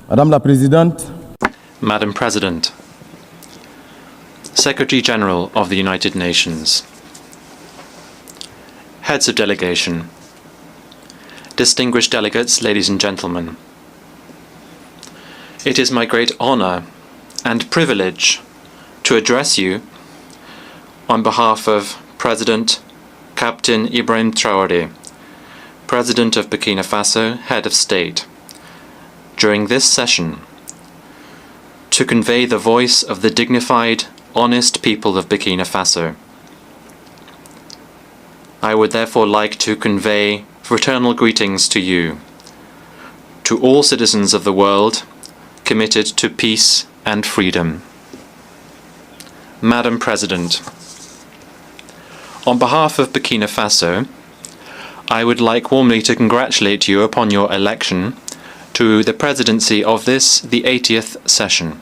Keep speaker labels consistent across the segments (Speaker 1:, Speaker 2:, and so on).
Speaker 1: Madame la Présidente,
Speaker 2: Madam President, Secretary General of the United Nations, Heads of Delegation, distinguished delegates, ladies and gentlemen, it is my great honor and privilege to address you on behalf of President Captain Ibrahim Traore, President of Bokinafaso, Head of State, during this session, to convey the voice of the dignified, honest people of Burkina Faso. I would therefore like to convey fraternal greetings to you, to all citizens of the world committed to peace and freedom. Madam President, on behalf of Burkina Faso, I would like warmly to congratulate you upon your election to the presidency of this, the 80th session.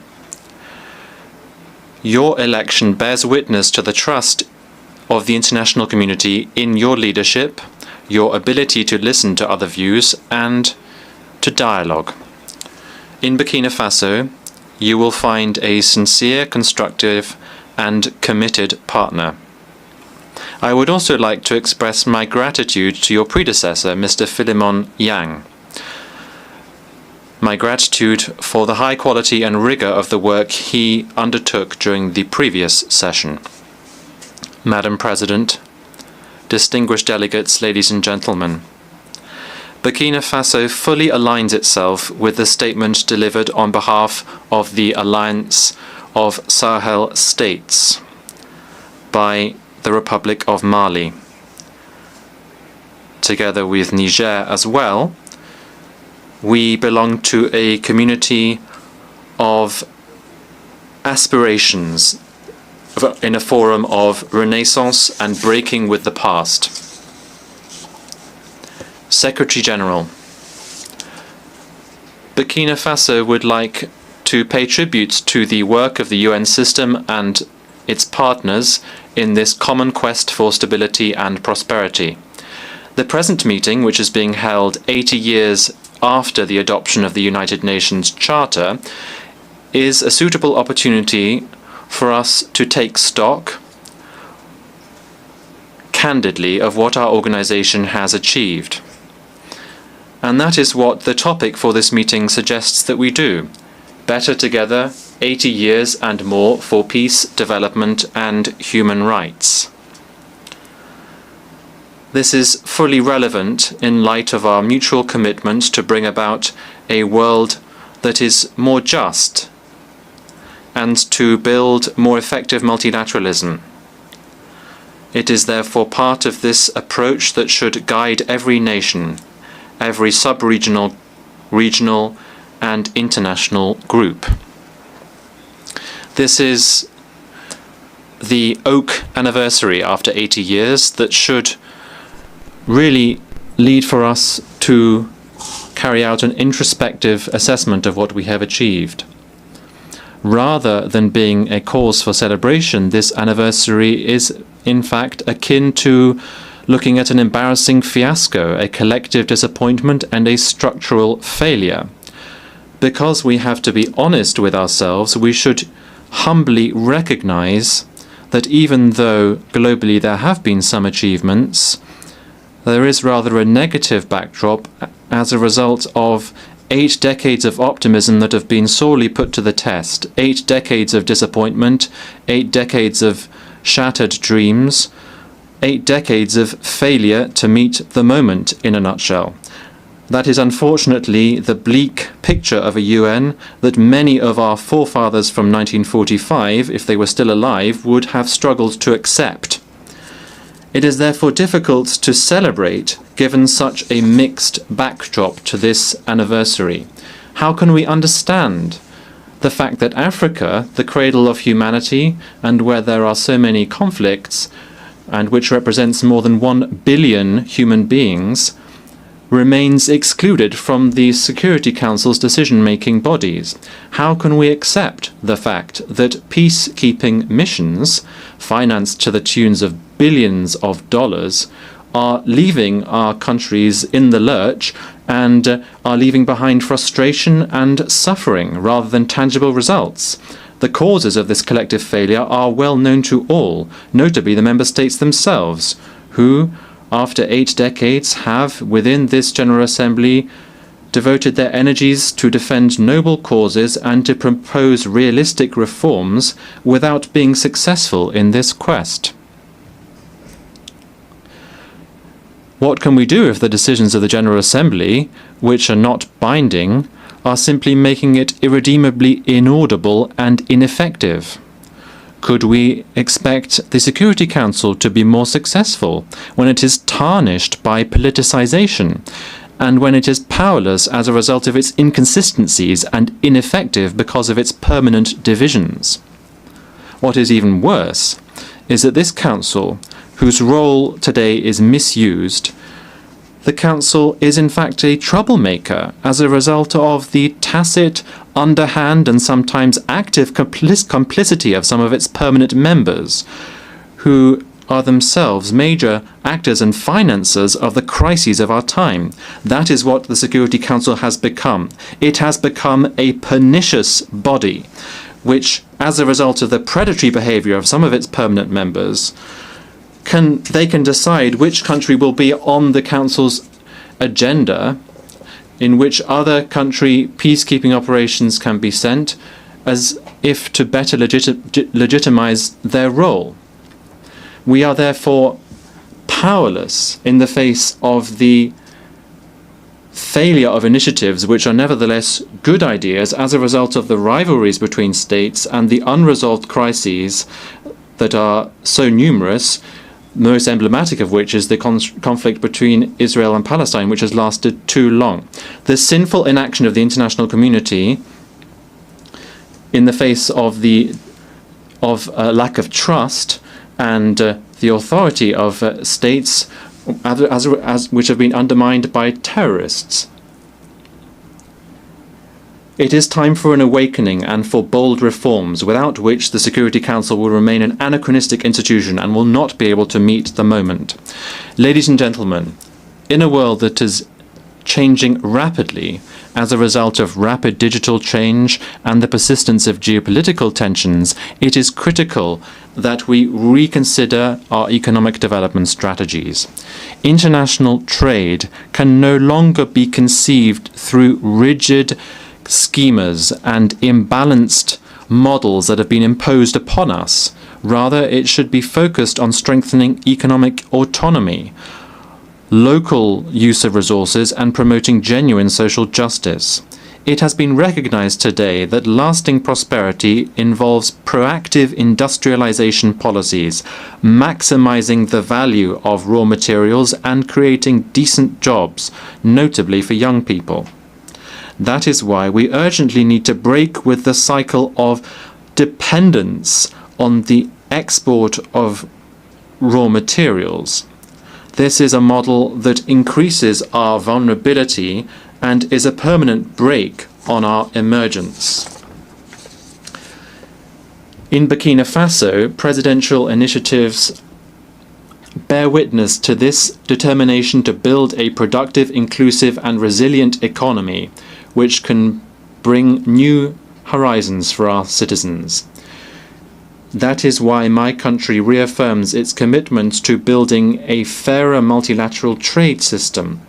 Speaker 2: Your election bears witness to the trust of the international community in your leadership, your ability to listen to other views, and to dialogue. In Burkina Faso, you will find a sincere, constructive, and committed partner. I would also like to express my gratitude to your predecessor, Mr. Philemon Yang. My gratitude for the high quality and rigor of the work he undertook during the previous session. Madam President, distinguished delegates, ladies and gentlemen, Burkina Faso fully aligns itself with the statement delivered on behalf of the Alliance of Sahel States by the Republic of Mali, together with Niger as well. We belong to a community of aspirations in a forum of renaissance and breaking with the past. Secretary General, Burkina Faso would like to pay tribute to the work of the UN system and its partners in this common quest for stability and prosperity. The present meeting, which is being held 80 years after the adoption of the United Nations Charter, is a suitable opportunity for us to take stock candidly of what our organization has achieved. And that is what the topic for this meeting suggests that we do. Better together, 80 years and more for peace, development, and human rights. This is fully relevant in light of our mutual commitment to bring about a world that is more just and to build more effective multilateralism. It is therefore part of this approach that should guide every nation, every sub-regional, regional, and international group. This is the oak anniversary after 80 years that should really lead for us to carry out an introspective assessment of what we have achieved. Rather than being a cause for celebration, this anniversary is in fact akin to looking at an embarrassing fiasco, a collective disappointment, and a structural failure. Because we have to be honest with ourselves, we should humbly recognize that even though globally there have been some achievements, there is rather a negative backdrop as a result of 8 decades of optimism that have been sorely put to the test, 8 decades of disappointment, 8 decades of shattered dreams, 8 decades of failure to meet the moment, in a nutshell. That is unfortunately the bleak picture of a UN that many of our forefathers from 1945, if they were still alive, would have struggled to accept. It is therefore difficult to celebrate given such a mixed backdrop to this anniversary. How can we understand the fact that Africa, the cradle of humanity, and where there are so many conflicts, and which represents more than 1 billion human beings, remains excluded from the Security Council's decision-making bodies? How can we accept the fact that peacekeeping missions, financed to the tunes of billions of dollars, are leaving our countries in the lurch and are leaving behind frustration and suffering rather than tangible results. The causes of this collective failure are well known to all, notably the member states themselves, who, after 8 decades, have, within this General Assembly, devoted their energies to defend noble causes and to propose realistic reforms without being successful in this quest. What can we do if the decisions of the General Assembly, which are not binding, are simply making it irredeemably inaudible and ineffective? Could we expect the Security Council to be more successful when it is tarnished by politicization and when it is powerless as a result of its inconsistencies and ineffective because of its permanent divisions? What is even worse is that this Council, whose role today is misused, the Council is in fact a troublemaker as a result of the tacit, underhand and sometimes active complicity of some of its permanent members, who are themselves major actors and financiers of the crises of our time. That is what the Security Council has become. It has become a pernicious body, which, as a result of the predatory behaviour of some of its permanent members, they can decide which country will be on the Council's agenda, in which other country peacekeeping operations can be sent, as if to better legitimize their role. We are therefore powerless in the face of the failure of initiatives which are nevertheless good ideas as a result of the rivalries between states and the unresolved crises that are so numerous, most emblematic of which is the conflict between Israel and Palestine, which has lasted too long. The sinful inaction of the international community in the face of lack of trust and the authority of states which have been undermined by terrorists. It is time for an awakening and for bold reforms, without which the Security Council will remain an anachronistic institution and will not be able to meet the moment. Ladies and gentlemen, in a world that is changing rapidly as a result of rapid digital change and the persistence of geopolitical tensions, it is critical that we reconsider our economic development strategies. International trade can no longer be conceived through rigid schemas and imbalanced models that have been imposed upon us. Rather, it should be focused on strengthening economic autonomy, local use of resources, and promoting genuine social justice. It has been recognized today that lasting prosperity involves proactive industrialization policies, maximizing the value of raw materials and creating decent jobs, notably for young people. That is why we urgently need to break with the cycle of dependence on the export of raw materials. This is a model that increases our vulnerability and is a permanent brake on our emergence. In Burkina Faso, presidential initiatives bear witness to this determination to build a productive, inclusive and resilient economy which can bring new horizons for our citizens. That is why my country reaffirms its commitment to building a fairer multilateral trade system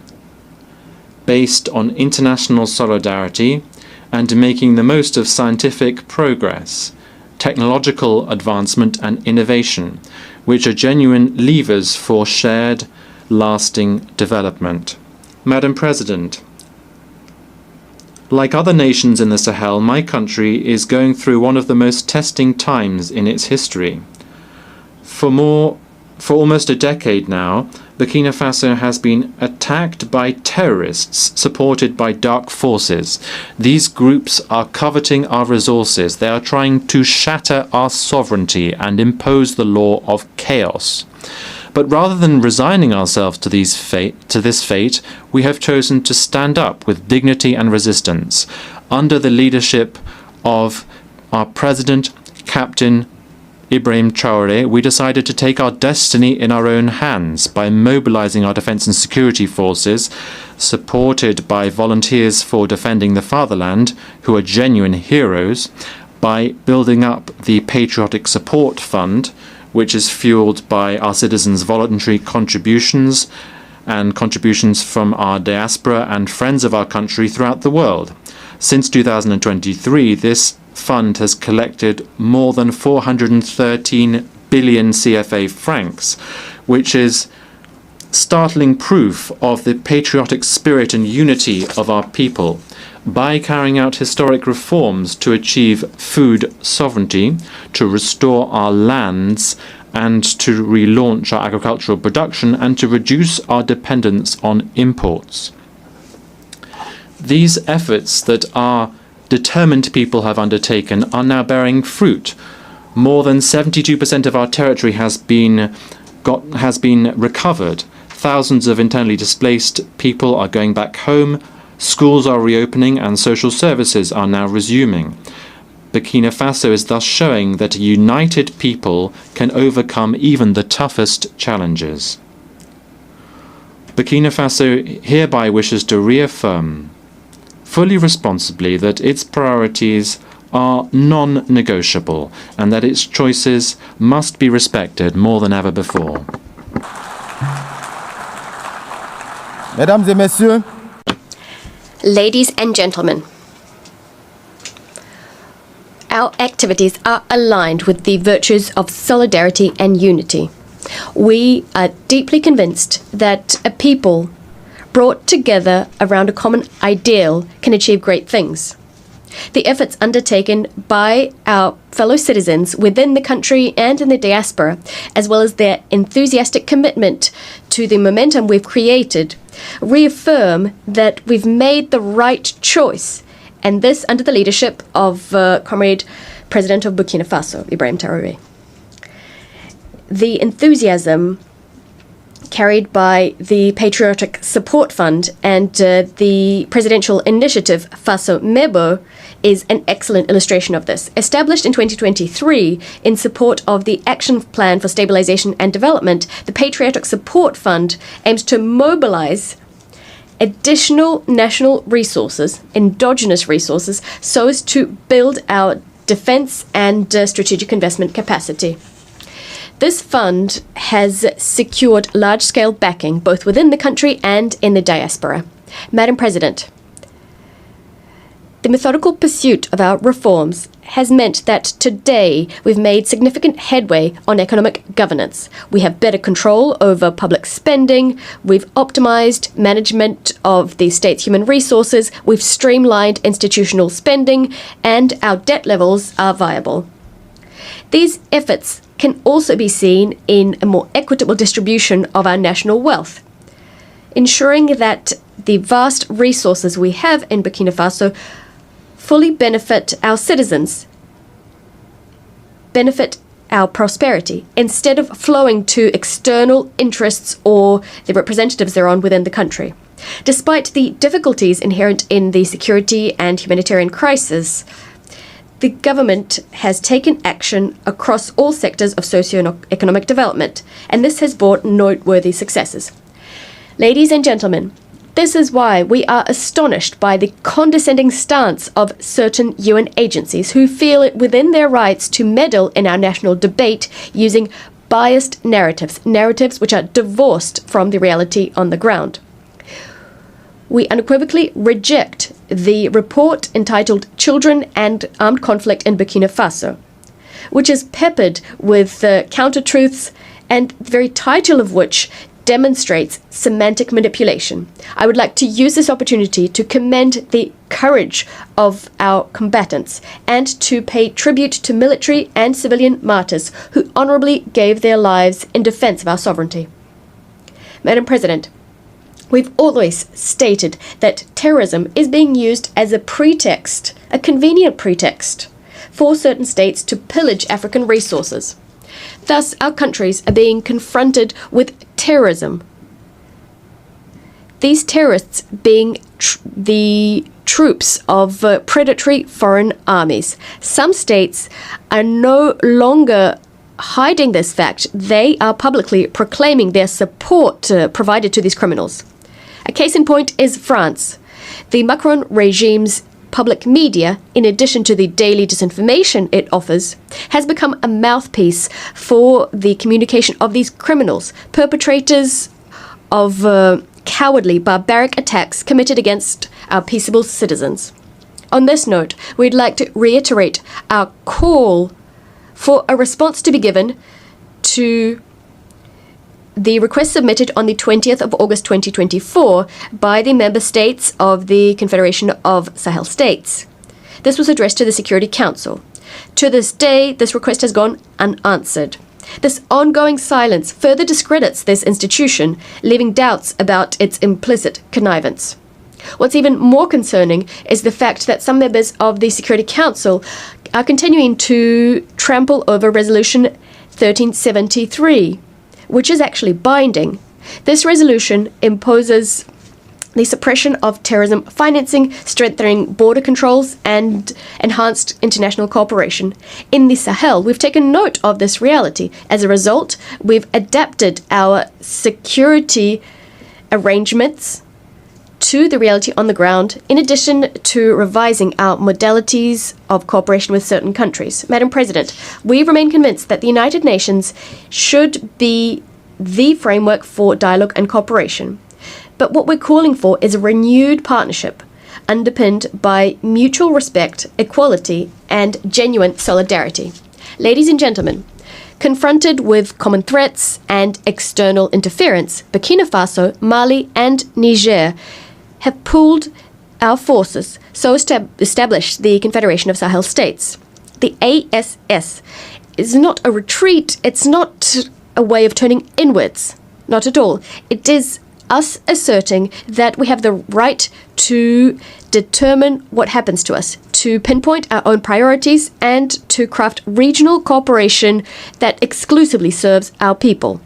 Speaker 2: based on international solidarity and making the most of scientific progress, technological advancement and innovation, which are genuine levers for shared, lasting development. Madam President, like other nations in the Sahel, my country is going through one of the most testing times in its history. For almost a decade now, Burkina Faso has been attacked by terrorists supported by dark forces. These groups are coveting our resources. They are trying to shatter our sovereignty and impose the law of chaos. But rather than resigning ourselves to this fate, we have chosen to stand up with dignity and resistance under the leadership of our President, Captain Ibrahim Traore, we decided to take our destiny in our own hands by mobilizing our defense and security forces, supported by volunteers for defending the fatherland, who are genuine heroes, by building up the Patriotic Support Fund, which is fueled by our citizens' voluntary contributions and contributions from our diaspora and friends of our country throughout the world. Since 2023, this fund has collected more than 413 billion CFA francs, which is startling proof of the patriotic spirit and unity of our people. By carrying out historic reforms to achieve food sovereignty, to restore our lands, and to relaunch our agricultural production, and to reduce our dependence on imports. These efforts that our determined people have undertaken are now bearing fruit. More than 72% of our territory has been recovered. Thousands of internally displaced people are going back home. Schools are reopening and social services are now resuming. Bokinafaso is thus showing that a united people can overcome even the toughest challenges. Bokinafaso hereby wishes to reaffirm fully responsibly that its priorities are non-negotiable and that its choices must be respected more than ever before.
Speaker 1: Mesdames et messieurs,
Speaker 3: ladies and gentlemen, our activities are aligned with the virtues of solidarity and unity. We are deeply convinced that a people brought together around a common ideal can achieve great things. The efforts undertaken by our fellow citizens within the country and in the diaspora, as well as their enthusiastic commitment to the momentum we've created, reaffirm that we've made the right choice, and this under the leadership of Comrade President of Burkina Faso, Ibrahim Traore. The enthusiasm carried by the Patriotic Support Fund and the presidential initiative Faso Mebo is an excellent illustration of this. Established in 2023 in support of the Action Plan for Stabilization and Development, the Patriotic Support Fund aims to mobilize additional national resources, endogenous resources, so as to build our defense and strategic investment capacity. This fund has secured large-scale backing both within the country and in the diaspora. Madam President, the methodical pursuit of our reforms has meant that today we've made significant headway on economic governance. We have better control over public spending, we've optimized management of the state's human resources, we've streamlined institutional spending, and our debt levels are viable. These efforts can also be seen in a more equitable distribution of our national wealth, ensuring that the vast resources we have in Burkina Faso fully benefit our citizens, benefit our prosperity, instead of flowing to external interests or the representatives thereon within the country. Despite the difficulties inherent in the security and humanitarian crisis, the government has taken action across all sectors of socio-economic development, and this has brought noteworthy successes. Ladies and gentlemen, this is why we are astonished by the condescending stance of certain UN agencies who feel it within their rights to meddle in our national debate using biased narratives which are divorced from the reality on the ground. We unequivocally reject the report entitled Children and Armed Conflict in Burkina Faso, which is peppered with counter-truths and the very title of which demonstrates semantic manipulation. I would like to use this opportunity to commend the courage of our combatants and to pay tribute to military and civilian martyrs who honorably gave their lives in defense of our sovereignty. Madam President, we've always stated that terrorism is being used as a pretext, a convenient pretext, for certain states to pillage African resources. Thus, our countries are being confronted with terrorism. These terrorists being the troops of predatory foreign armies. Some states are no longer hiding this fact, they are publicly proclaiming their support provided to these criminals. A case in point is France. The Macron regime's public media, in addition to the daily disinformation it offers, has become a mouthpiece for the communication of these criminals, perpetrators of cowardly, barbaric attacks committed against our peaceable citizens. On this note, we'd like to reiterate our call for a response to be given to the request submitted on the 20th of August 2024 by the member states of the Confederation of Sahel States. This was addressed to the Security Council. To this day, this request has gone unanswered. This ongoing silence further discredits this institution, leaving doubts about its implicit connivance. What's even more concerning is the fact that some members of the Security Council are continuing to trample over Resolution 1373, which is actually binding. This resolution imposes the suppression of terrorism financing, strengthening border controls, and enhanced international cooperation. In the Sahel, we've taken note of this reality. As a result, we've adapted our security arrangements to the reality on the ground, in addition to revising our modalities of cooperation with certain countries. Madam President, we remain convinced that the United Nations should be the framework for dialogue and cooperation. But what we're calling for is a renewed partnership underpinned by mutual respect, equality, and genuine solidarity. Ladies and gentlemen, confronted with common threats and external interference, Bokinafaso, Mali, and Niger have pooled our forces so as to establish the Confederation of Sahel States. The ASS is not a retreat, it's not a way of turning inwards, not at all. It is us asserting that we have the right to determine what happens to us, to pinpoint our own priorities, and to craft regional cooperation that exclusively serves our people.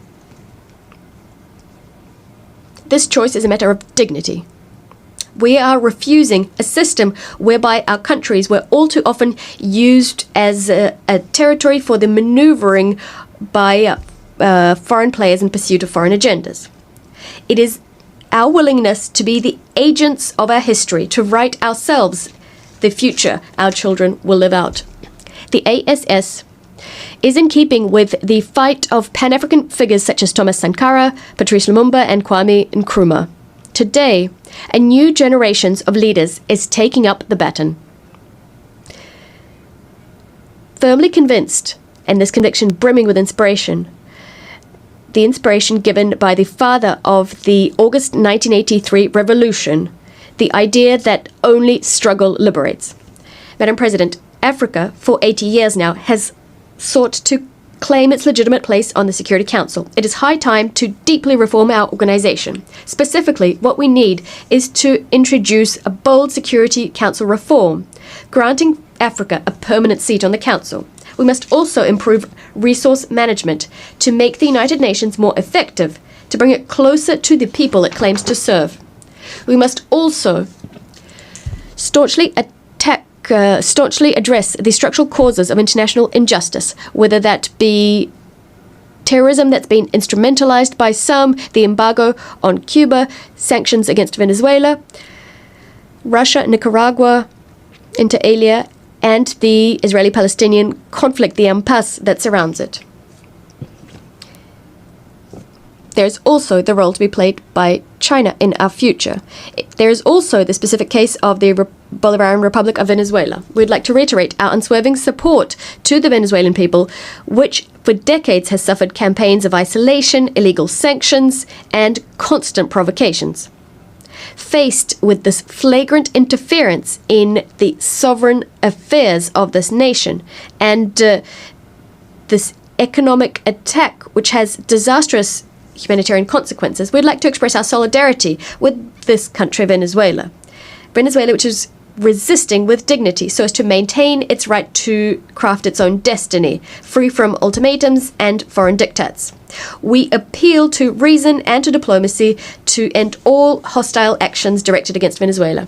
Speaker 3: This choice is a matter of dignity. We are refusing a system whereby our countries were all too often used as a territory for the maneuvering by foreign players in pursuit of foreign agendas. It is our willingness to be the agents of our history, to write ourselves the future our children will live out. The ASS is in keeping with the fight of Pan-African figures such as Thomas Sankara, Patrice Lumumba, and Kwame Nkrumah. Today, a new generation of leaders is taking up the baton. Firmly convinced, and this conviction brimming with inspiration, the inspiration given by the father of the August 1983 revolution, the idea that only struggle liberates. Madam President, Africa, for 80 years now, has sought to claim its legitimate place on the Security Council. It is high time to deeply reform our organization. Specifically, what we need is to introduce a bold Security Council reform, granting Africa a permanent seat on the Council. We must also improve resource management to make the United Nations more effective, to bring it closer to the people it claims to serve. We must also staunchly address the structural causes of international injustice, whether that be terrorism that's been instrumentalized by some, the embargo on Cuba, sanctions against Venezuela, Russia, Nicaragua, inter alia, and the Israeli-Palestinian conflict, the impasse that surrounds it. There's also the role to be played by China in our future. There's also the specific case of the Bolivarian Republic of Venezuela. We'd like to reiterate our unswerving support to the Venezuelan people, which for decades has suffered campaigns of isolation, illegal sanctions, and constant provocations. Faced with this flagrant interference in the sovereign affairs of this nation and this economic attack, which has disastrous humanitarian consequences, we'd like to express our solidarity with this country, Venezuela. Venezuela, which is resisting with dignity so as to maintain its right to craft its own destiny, free from ultimatums and foreign diktats. We appeal to reason and to diplomacy to end all hostile actions directed against Venezuela.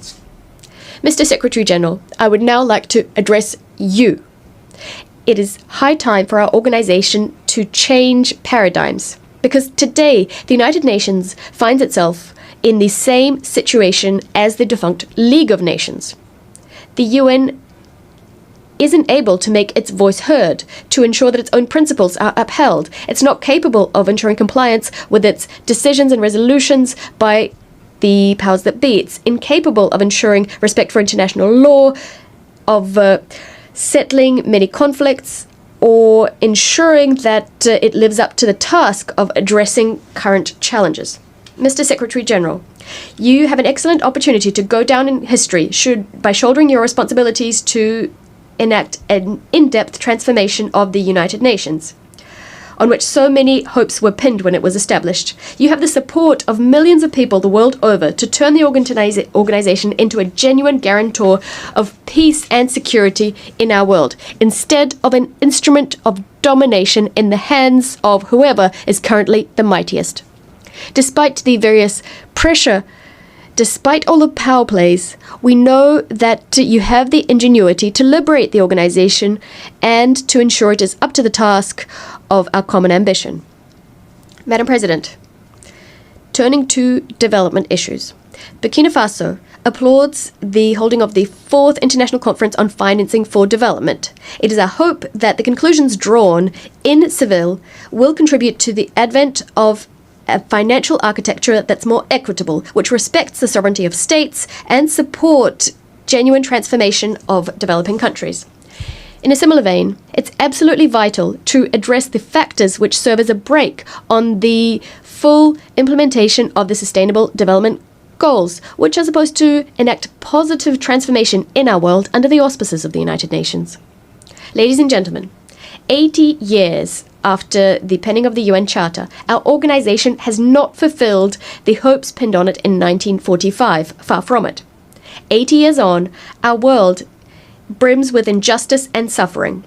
Speaker 3: Mr. Secretary General, I would now like to address you. it is high time for our organization to change paradigms. Because today, the United Nations finds itself in the same situation as the defunct League of Nations. The UN isn't able to make its voice heard, to ensure that its own principles are upheld. It's not capable of ensuring compliance with its decisions and resolutions by the powers that be. It's incapable of ensuring respect for international law, of settling many conflicts, or ensuring that it lives up to the task of addressing current challenges. Mr. Secretary General, you have an excellent opportunity to go down in history by shouldering your responsibilities to enact an in-depth transformation of the United Nations, on which so many hopes were pinned when it was established. You have the support of millions of people the world over to turn the organization into a genuine guarantor of peace and security in our world, instead of an instrument of domination in the hands of whoever is currently the mightiest. Despite the various pressure, despite all the power plays, we know that you have the ingenuity to liberate the organization and to ensure it is up to the task of our common ambition. Madam President, turning to development issues, Burkina Faso applauds the holding of the 4th International Conference on Financing for Development. It is our hope that the conclusions drawn in Seville will contribute to the advent of a financial architecture that's more equitable, which respects the sovereignty of states and support genuine transformation of developing countries. In a similar vein, it's absolutely vital to address the factors which serve as a brake on the full implementation of the Sustainable Development Goals, which are supposed to enact positive transformation in our world under the auspices of the United Nations. Ladies and gentlemen, 80 years after the penning of the UN Charter, our organization has not fulfilled the hopes pinned on it in 1945, far from it. 80 years on, our world brims with injustice and suffering.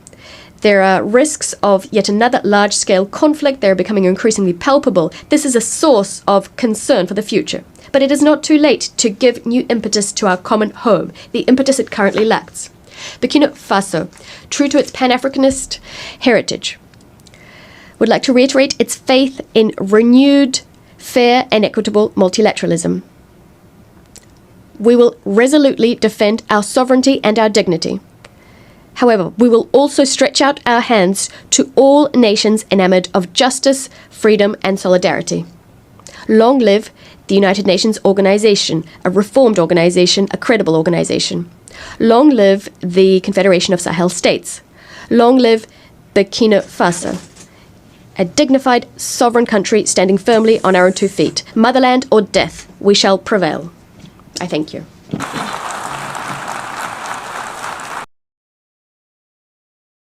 Speaker 3: There are risks of yet another large-scale conflict. They are becoming increasingly palpable. This is a source of concern for the future. But it is not too late to give new impetus to our common home, the impetus it currently lacks. Burkina Faso, true to its Pan-Africanist heritage, would like to reiterate its faith in renewed, fair and equitable multilateralism. We will resolutely defend our sovereignty and our dignity. However, we will also stretch out our hands to all nations enamored of justice, freedom and solidarity. Long live the United Nations organization, a reformed organization, a credible organization. Long live the Confederation of Sahel States. Long live Burkina Faso, a dignified, sovereign country standing firmly on our own 2 feet. Motherland or death, we shall prevail. I thank you.